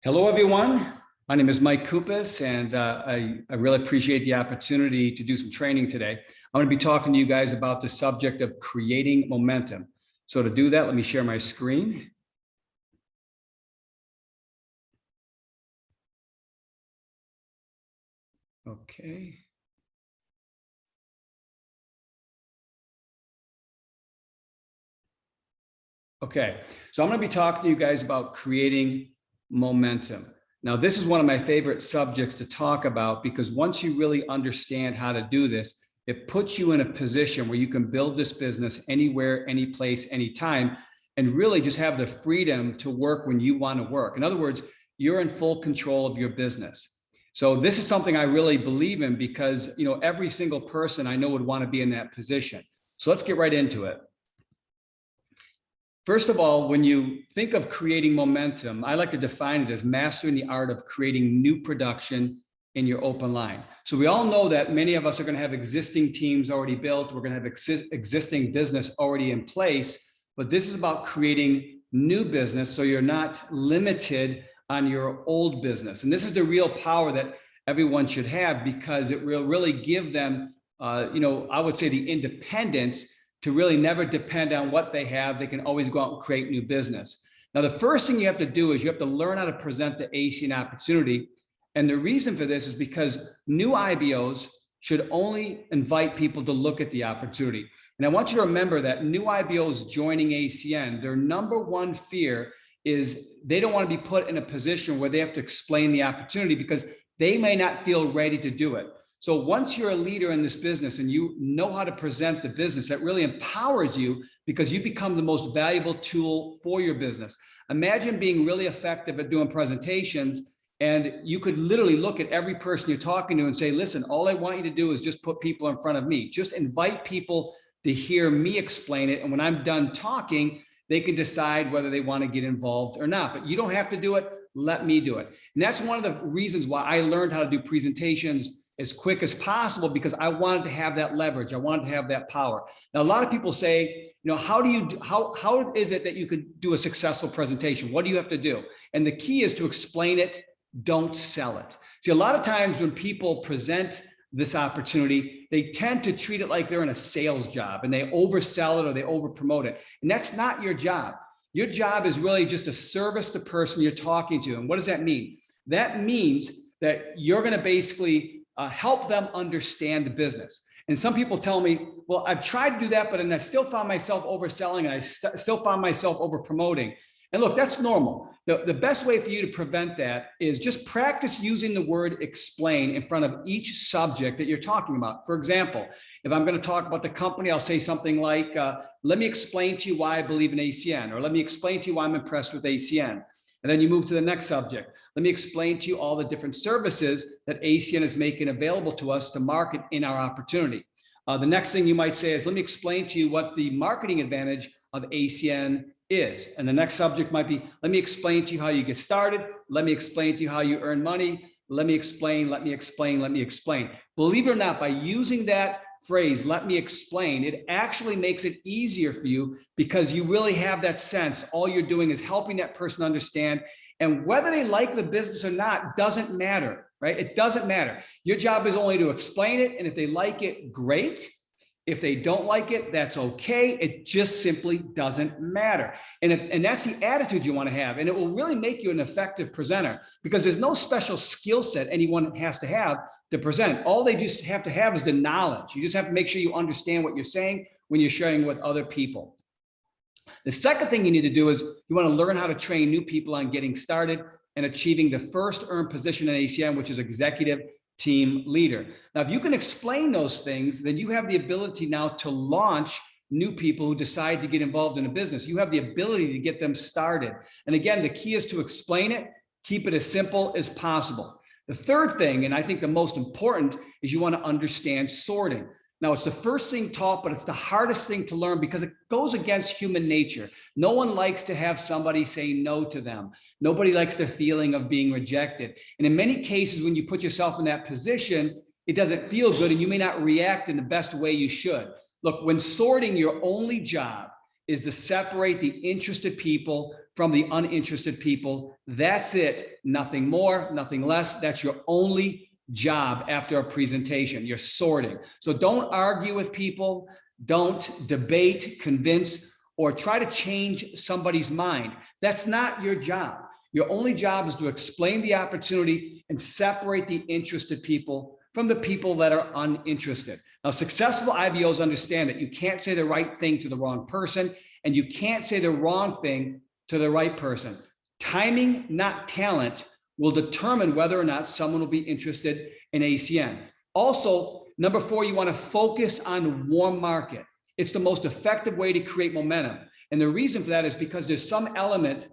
Hello, everyone. My name is Mike Kupas, and I really appreciate the opportunity to do some training today. I'm going to be talking to you guys about the subject of creating momentum. So to do that, let me share my screen. Okay. Okay, so I'm going to be talking to you guys about creating momentum. Now, this is one of my favorite subjects to talk about because once you really understand how to do this, it puts you in a position where you can build this business anywhere, any place, anytime, and really just have the freedom to work when you want to work. In other words, you're in full control of your business. So this is something I really believe in because, every single person I know would want to be in that position. So let's get right into it. First of all, when you think of creating momentum, I like to define it as mastering the art of creating new production in your open line. So we all know that many of us are going to have existing teams already built. We're going to have existing business already in place, but this is about creating new business so you're not limited on your old business. And this is the real power that everyone should have because it will really give them, I would say the independence to really never depend on what they have. They can always go out and create new business. Now, the first thing you have to do is you have to learn how to present the ACN opportunity. And the reason for this is because new IBOs should only invite people to look at the opportunity. And I want you to remember that new IBOs joining ACN, their number one fear is they don't want to be put in a position where they have to explain the opportunity because they may not feel ready to do it. So once you're a leader in this business and you know how to present the business, that really empowers you because you become the most valuable tool for your business. Imagine being really effective at doing presentations and you could literally look at every person you're talking to and say, listen, all I want you to do is just put people in front of me. Just invite people to hear me explain it. And when I'm done talking, they can decide whether they want to get involved or not. But you don't have to do it. Let me do it. And that's one of the reasons why I learned how to do presentations as quick as possible because I wanted to have that leverage. I wanted to have that power. Now, a lot of people say, how is it that you could do a successful presentation? What do you have to do? And the key is to explain it. Don't sell it. See, a lot of times when people present this opportunity, they tend to treat it like they're in a sales job and they oversell it or they overpromote it. And that's not your job. Your job is really just to service the person you're talking to. And what does that mean? That means that you're going to basically help them understand the business. And some people tell me, well, I've tried to do that, but I still found myself overselling and I still found myself over promoting. And look, that's normal. The best way for you to prevent that is just practice using the word explain in front of each subject that you're talking about. For example, if I'm going to talk about the company, I'll say something like, let me explain to you why I believe in ACN, or let me explain to you why I'm impressed with ACN. And then you move to the next subject. Let me explain to you all the different services that ACN is making available to us to market in our opportunity. The next thing you might say is, let me explain to you what the marketing advantage of ACN is. And the next subject might be, let me explain to you how you get started. Let me explain to you how you earn money. Let me explain, let me explain, let me explain. Believe it or not, by using that phrase, let me explain, it actually makes it easier for you because you really have that sense. All you're doing is helping that person understand. And whether they like the business or not doesn't matter, right? It doesn't matter. Your job is only to explain it. And if they like it, great. If they don't like it, that's okay. It just simply doesn't matter. And that's the attitude you want to have. And it will really make you an effective presenter because there's no special skill set anyone has to have to present. All they just have to have is the knowledge. You just have to make sure you understand what you're saying when you're sharing with other people. The second thing you need to do is you want to learn how to train new people on getting started and achieving the first earned position in ACN, which is executive team leader. Now, if you can explain those things, then you have the ability now to launch new people who decide to get involved in a business. You have the ability to get them started. And again, the key is to explain it, keep it as simple as possible. The third thing, and I think the most important, is you want to understand sorting. Now, it's the first thing taught, but it's the hardest thing to learn because it goes against human nature. No one likes to have somebody say no to them. Nobody likes the feeling of being rejected. And in many cases, when you put yourself in that position, it doesn't feel good and you may not react in the best way you should. Look, when sorting, your only job is to separate the interested people from the uninterested people. That's it. Nothing more, nothing less. That's your only job after a presentation. You're sorting. So don't argue with people. Don't debate, convince, or try to change somebody's mind. That's not your job. Your only job is to explain the opportunity and separate the interested people from the people that are uninterested. Now, successful IBOs understand that you can't say the right thing to the wrong person, and you can't say the wrong thing to the right person. Timing, not talent, will determine whether or not someone will be interested in ACN. Also, number 4, you want to focus on warm market. It's the most effective way to create momentum. And the reason for that is because there's some element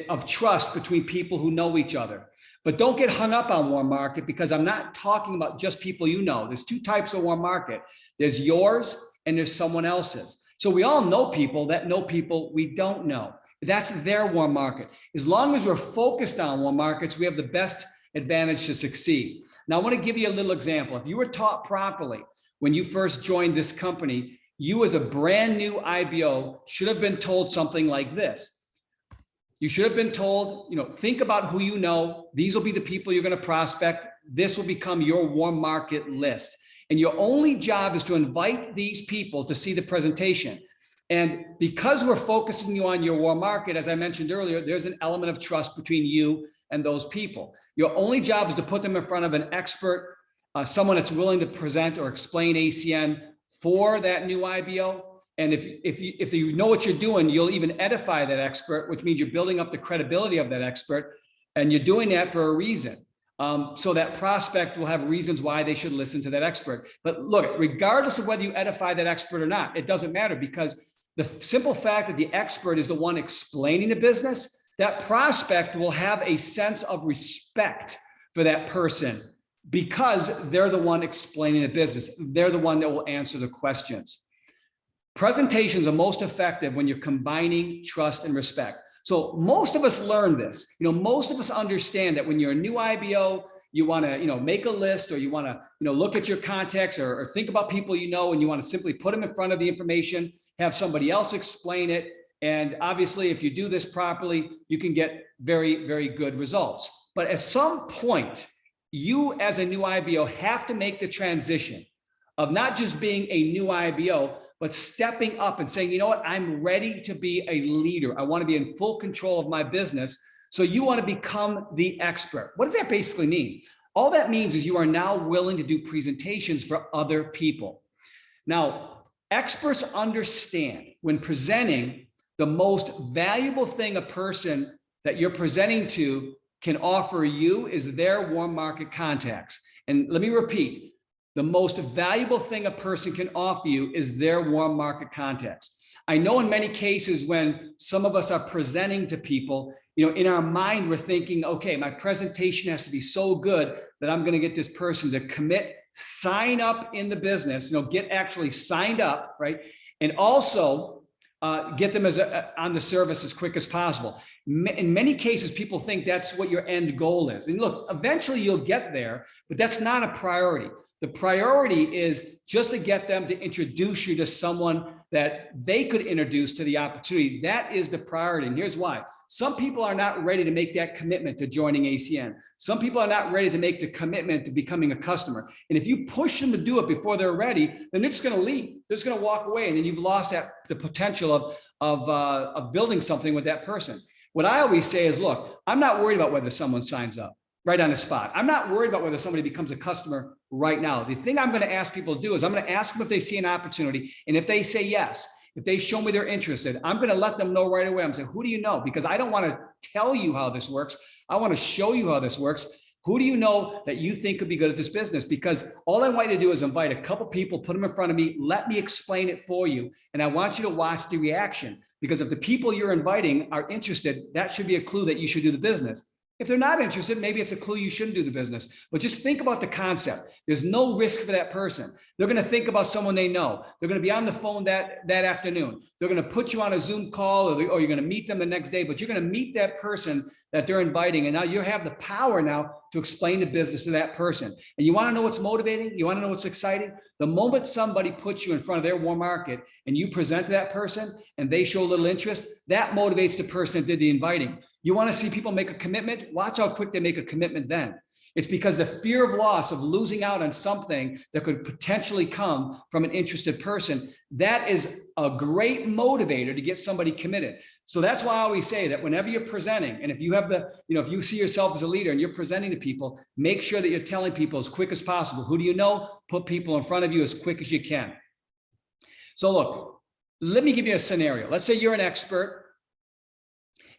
of trust between people who know each other. But don't get hung up on warm market, because I'm not talking about just people you know. There's 2 types of warm market. There's yours and there's someone else's. So we all know people that know people we don't know. That's their warm market. As long as we're focused on warm markets, we have the best advantage to succeed. Now, I want to give you a little example. If you were taught properly when you first joined this company, you as a brand new IBO should have been told something like this. You should have been told, think about who you know. These will be the people you're going to prospect. This will become your warm market list. And your only job is to invite these people to see the presentation. And because we're focusing you on your warm market, as I mentioned earlier, there's an element of trust between you and those people. Your only job is to put them in front of an expert, someone that's willing to present or explain ACN for that new IBO. And if you know what you're doing, you'll even edify that expert, which means you're building up the credibility of that expert. And you're doing that for a reason. So that prospect will have reasons why they should listen to that expert. But look, regardless of whether you edify that expert or not, it doesn't matter, because the simple fact that the expert is the one explaining the business, that prospect will have a sense of respect for that person because they're the one explaining the business. They're the one that will answer the questions. Presentations are most effective when you're combining trust and respect. So most of us learn this. Most of us understand that when you're a new IBO, you want to, make a list, or you want to, look at your contacts or think about people and you want to simply put them in front of the information, have somebody else explain it. And obviously, if you do this properly, you can get very, very good results. But at some point, you as a new IBO have to make the transition of not just being a new IBO, but stepping up and saying, you know what, I'm ready to be a leader. I want to be in full control of my business. So you want to become the expert. What does that basically mean? All that means is you are now willing to do presentations for other people. Now, experts understand when presenting, the most valuable thing a person that you're presenting to can offer you is their warm market contacts. And let me repeat, the most valuable thing a person can offer you is their warm market contacts. I know in many cases when some of us are presenting to people, in our mind, we're thinking, okay, my presentation has to be so good that I'm going to get this person to commit, sign up in the business, get actually signed up, right? And also get them on the service as quick as possible. In many cases, people think that's what your end goal is. And look, eventually you'll get there, but that's not a priority. The priority is just to get them to introduce you to someone that they could introduce to the opportunity. That is the priority. And here's why. Some people are not ready to make that commitment to joining ACN. Some people are not ready to make the commitment to becoming a customer. And if you push them to do it before they're ready, then they're just going to leave. They're just going to walk away. And then you've lost the potential of building something with that person. What I always say is, look, I'm not worried about whether someone signs up right on the spot. I'm not worried about whether somebody becomes a customer right now. The thing I'm going to ask people to do is I'm going to ask them if they see an opportunity. And if they say yes, if they show me they're interested, I'm going to let them know right away. I'm saying, who do you know? Because I don't want to tell you how this works. I want to show you how this works. Who do you know that you think could be good at this business? Because all I want you to do is invite a couple people, put them in front of me, let me explain it for you. And I want you to watch the reaction. Because if the people you're inviting are interested, that should be a clue that you should do the business. If they're not interested, maybe it's a clue you shouldn't do the business. But just think about the concept. There's no risk for that person. They're going to think about someone they know. They're going to be on the phone that afternoon. They're going to put you on a Zoom call, or you're going to meet them the next day, but you're going to meet that person that they're inviting. And now you have the power now to explain the business to that person. And you want to know what's motivating? You want to know what's exciting? The moment somebody puts you in front of their warm market and you present to that person and they show a little interest, that motivates the person that did the inviting. You want to see people make a commitment? Watch how quick they make a commitment then. It's because the fear of loss, of losing out on something that could potentially come from an interested person, that is a great motivator to get somebody committed. So that's why I always say that whenever you're presenting, and if you have the, if you see yourself as a leader and you're presenting to people, make sure that you're telling people as quick as possible. Who do you know? Put people in front of you as quick as you can. So look, let me give you a scenario. Let's say you're an expert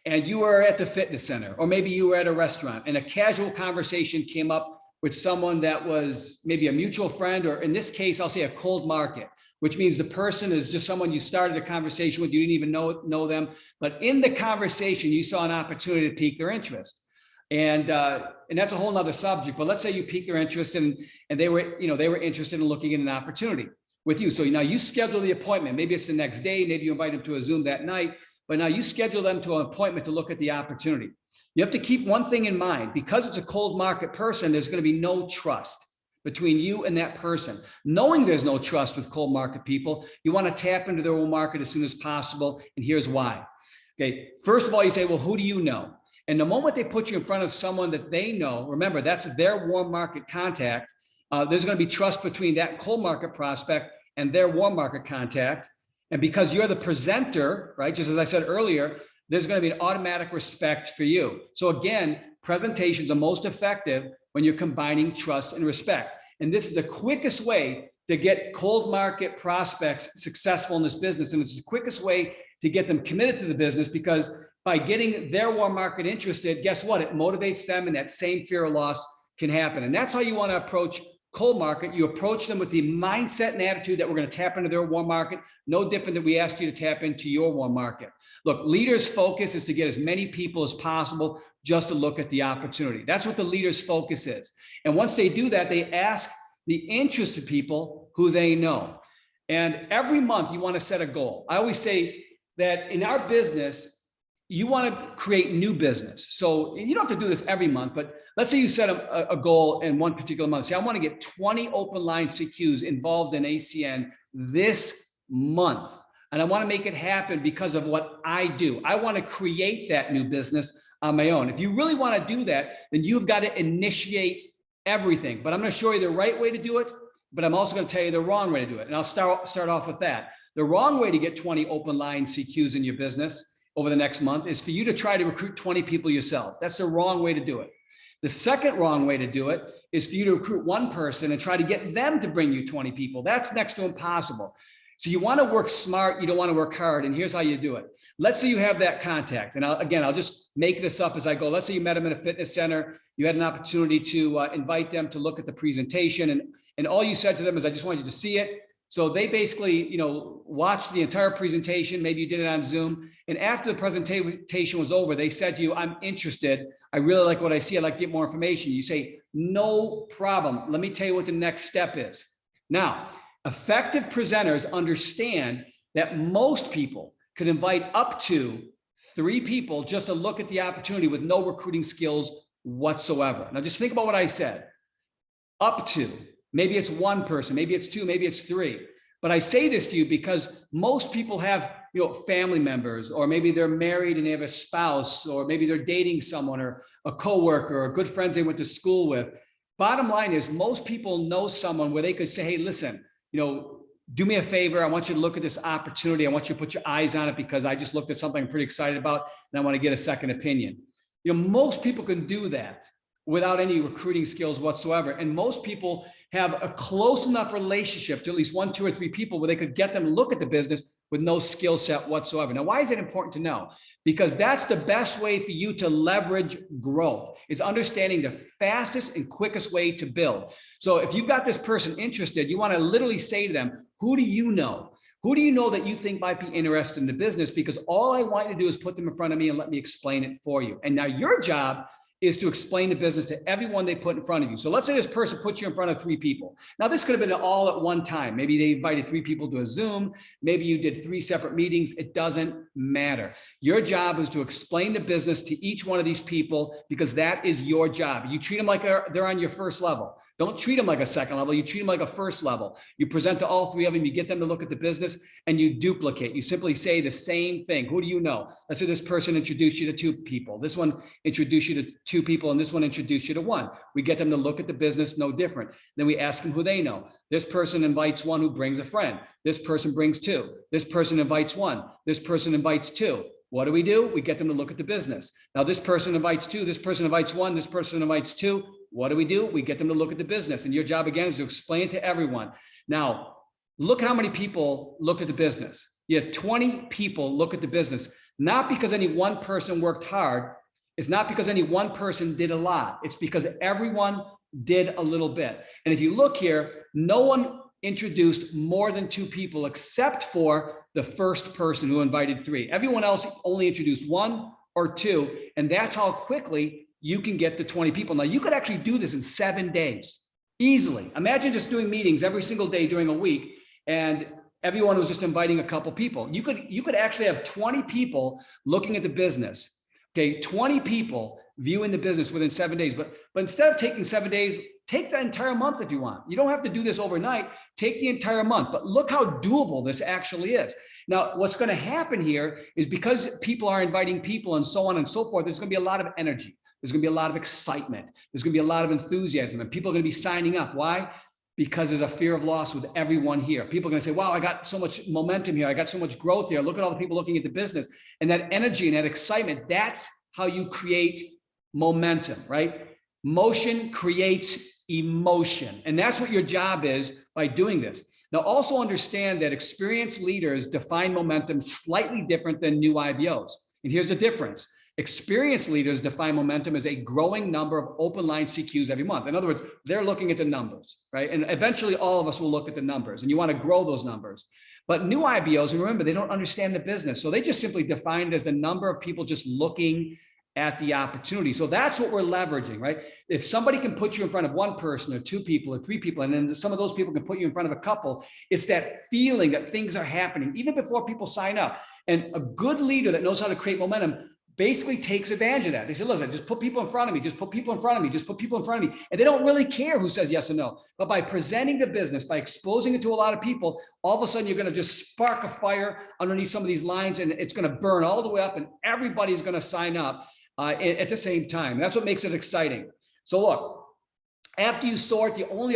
and you were at the fitness center, or maybe you were at a restaurant and a casual conversation came up with someone that was maybe a mutual friend, or in this case, I'll say a cold market, which means the person is just someone you started a conversation with, you didn't even know them, but in the conversation, you saw an opportunity to pique their interest. And that's a whole nother subject, but let's say you piqued their interest and they were interested in looking at an opportunity with you. So now you schedule the appointment. Maybe it's the next day, maybe you invite them to a Zoom that night, but now you schedule them to an appointment to look at the opportunity. You have to keep one thing in mind. Because it's a cold market person, there's going to be no trust between you and that person. Knowing there's no trust with cold market people, you want to tap into their own market as soon as possible. And here's why. Okay, first of all, you say, well, who do you know? And the moment they put you in front of someone that they know, remember, that's their warm market contact. There's going to be trust between that cold market prospect and their warm market contact. And because you're the presenter, right, just as I said earlier, there's going to be an automatic respect for you. So again, presentations are most effective when you're combining trust and respect. And this is the quickest way to get cold market prospects successful in this business. And it's the quickest way to get them committed to the business, because by getting their warm market interested, guess what? It motivates them, and that same fear of loss can happen. And that's how you want to approach cold market. You approach them with the mindset and attitude that we're going to tap into their warm market, no different than we asked you to tap into your warm market. Look, leaders' focus is to get as many people as possible just to look at the opportunity. That's what the leader's focus is. And once they do that, they ask the interested people who they know. And every month you want to set a goal. I always say that in our business, you want to create new business. So you don't have to do this every month, but let's say you set a goal in one particular month. Say, I want to get 20 open line CQs involved in ACN this month. And I want to make it happen because of what I do. I want to create that new business on my own. If you really want to do that, then you've got to initiate everything. But I'm going to show you the right way to do it, but I'm also going to tell you the wrong way to do it. And I'll start off with that. The wrong way to get 20 open line CQs in your business over the next month is for you to try to recruit 20 people yourself. That's the wrong way to do it. The second wrong way to do it is for you to recruit one person and try to get them to bring you 20 people. That's next to impossible. So you want to work smart. You don't want to work hard. And here's how you do it. Let's say you have that contact. And I'll just make this up as I go. Let's say you met them in a fitness center. You had an opportunity to invite them to look at the presentation. And all you said to them is, I just want you to see it. So they basically, watched the entire presentation. Maybe you did it on Zoom. And after the presentation was over, they said to you, I'm interested. I really like what I see. I'd like to get more information. You say, no problem. Let me tell you what the next step is. Now, effective presenters understand that most people could invite up to 3 people just to look at the opportunity with no recruiting skills whatsoever. Now, just think about what I said. Up to. Maybe it's 1 person, maybe it's 2, maybe it's 3. But I say this to you because most people have, family members, or maybe they're married and they have a spouse, or maybe they're dating someone, or a coworker, or good friends they went to school with. Bottom line is, most people know someone where they could say, hey, listen, do me a favor. I want you to look at this opportunity. I want you to put your eyes on it because I just looked at something I'm pretty excited about and I want to get a second opinion. Most people can do that without any recruiting skills whatsoever. And most people have a close enough relationship to at least 1, 2, or 3 people where they could get them to look at the business with no skill set whatsoever. Now, why is it important to know? Because that's the best way for you to leverage growth, is understanding the fastest and quickest way to build. So if you've got this person interested, you want to literally say to them, who do you know? Who do you know that you think might be interested in the business? Because all I want you to do is put them in front of me and let me explain it for you. And now your job is to explain the business to everyone they put in front of you. So let's say this person puts you in front of 3 people. Now, this could have been all at one time. Maybe they invited 3 people to a Zoom. Maybe you did 3 separate meetings. It doesn't matter. Your job is to explain the business to each one of these people, because that is your job. You treat them like they're on your first level. Don't treat them like a second level. You treat them like a first level. You present to all 3 of them. You get them to look at the business, and you duplicate. You simply say the same thing. Who do you know? Let's say this person introduced you to 2 people. This one introduced you to 2 people, and this one introduced you to 1. We get them to look at the business no different. Then we ask them who they know. This person invites 1 who brings a friend. This person brings 2. This person invites 1. This person invites 2. What do? We get them to look at the business. Now, this person invites 2. This person invites 1. This person invites 2. What do? We get them to look at the business. And your job, again, is to explain it to everyone. Now, look at how many people looked at the business. You had 20 people look at the business, not because any one person worked hard. It's not because any one person did a lot. It's because everyone did a little bit. And if you look here, no one introduced more than 2 people except for the first person who invited 3. Everyone else only introduced 1 or 2. And that's how quickly you can get to 20 people. Now, you could actually do this in 7 days, easily. Imagine just doing meetings every single day during a week, and everyone was just inviting a couple people. You could actually have 20 people looking at the business. Okay, 20 people viewing the business within 7 days. But instead of taking 7 days, take the entire month if you want. You don't have to do this overnight. Take the entire month. But look how doable this actually is. Now, what's going to happen here is, because people are inviting people and so on and so forth, there's going to be a lot of energy. There's going to be a lot of excitement. There's going to be a lot of enthusiasm, and people are going to be signing up. Why? Because there's a fear of loss with everyone here. People are going to say, wow, I got so much momentum here. I got so much growth here. Look at all the people looking at the business. And that energy and that excitement, that's how you create momentum, right? Motion creates emotion. And that's what your job is by doing this. Now, also understand that experienced leaders define momentum slightly different than new IBOs. And here's the difference. Experienced leaders define momentum as a growing number of open line CQs every month. In other words, they're looking at the numbers, right? And eventually all of us will look at the numbers, and you want to grow those numbers. But new IBOs, and remember, they don't understand the business. So they just simply define it as the number of people just looking at the opportunity. So that's what we're leveraging, right? If somebody can put you in front of 1 person or 2 people or 3 people, and then some of those people can put you in front of a couple, it's that feeling that things are happening even before people sign up. And a good leader that knows how to create momentum basically takes advantage of that. They say, listen, just put people in front of me, just put people in front of me, just put people in front of me. And they don't really care who says yes or no. But by presenting the business, by exposing it to a lot of people, all of a sudden you're going to just spark a fire underneath some of these lines, and it's going to burn all the way up, and everybody's going to sign up at the same time. That's what makes it exciting. So look, after you sort, your only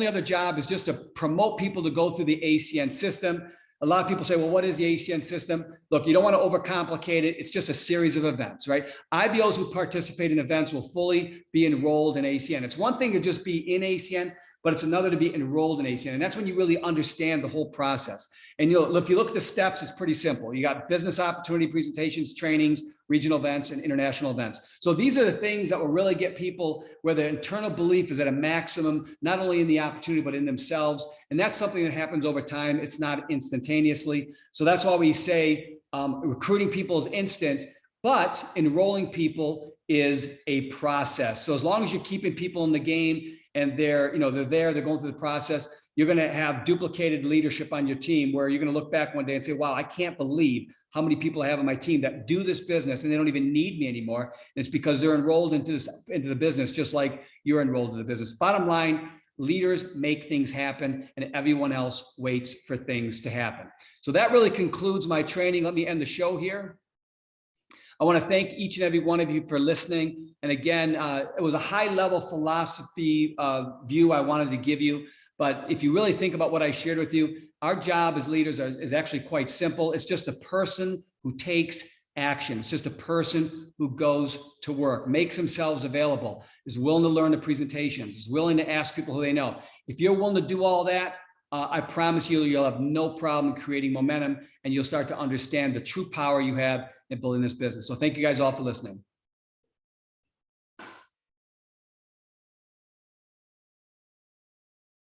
other job is just to promote people to go through the ACN system. A lot of people say, well, what is the ACN system? Look, you don't want to overcomplicate it. It's just a series of events, right? IBOs who participate in events will fully be enrolled in ACN. It's one thing to just be in ACN, but it's another to be enrolled in ACN. And that's when you really understand the whole process. And if you look at the steps, it's pretty simple. You got business opportunity presentations, trainings, regional events, and international events. So these are the things that will really get people where their internal belief is at a maximum, not only in the opportunity, but in themselves. And that's something that happens over time. It's not instantaneously. So that's why we say recruiting people is instant, but enrolling people is a process. So as long as you're keeping people in the game, and they're going through the process, you're going to have duplicated leadership on your team, where you're going to look back one day and say, wow, I can't believe how many people I have on my team that do this business and they don't even need me anymore. And it's because they're enrolled into the business, just like you're enrolled in the business. Bottom line, leaders make things happen, and everyone else waits for things to happen. So that really concludes my training. Let me end the show here. I want to thank each and every one of you for listening. And again, it was a high-level philosophy view I wanted to give you. But if you really think about what I shared with you, our job as leaders is actually quite simple. It's just a person who takes action. It's just a person who goes to work, makes themselves available, is willing to learn the presentations, is willing to ask people who they know. If you're willing to do all that, I promise you, you'll have no problem creating momentum, and you'll start to understand the true power you have in building this business. So thank you guys all for listening.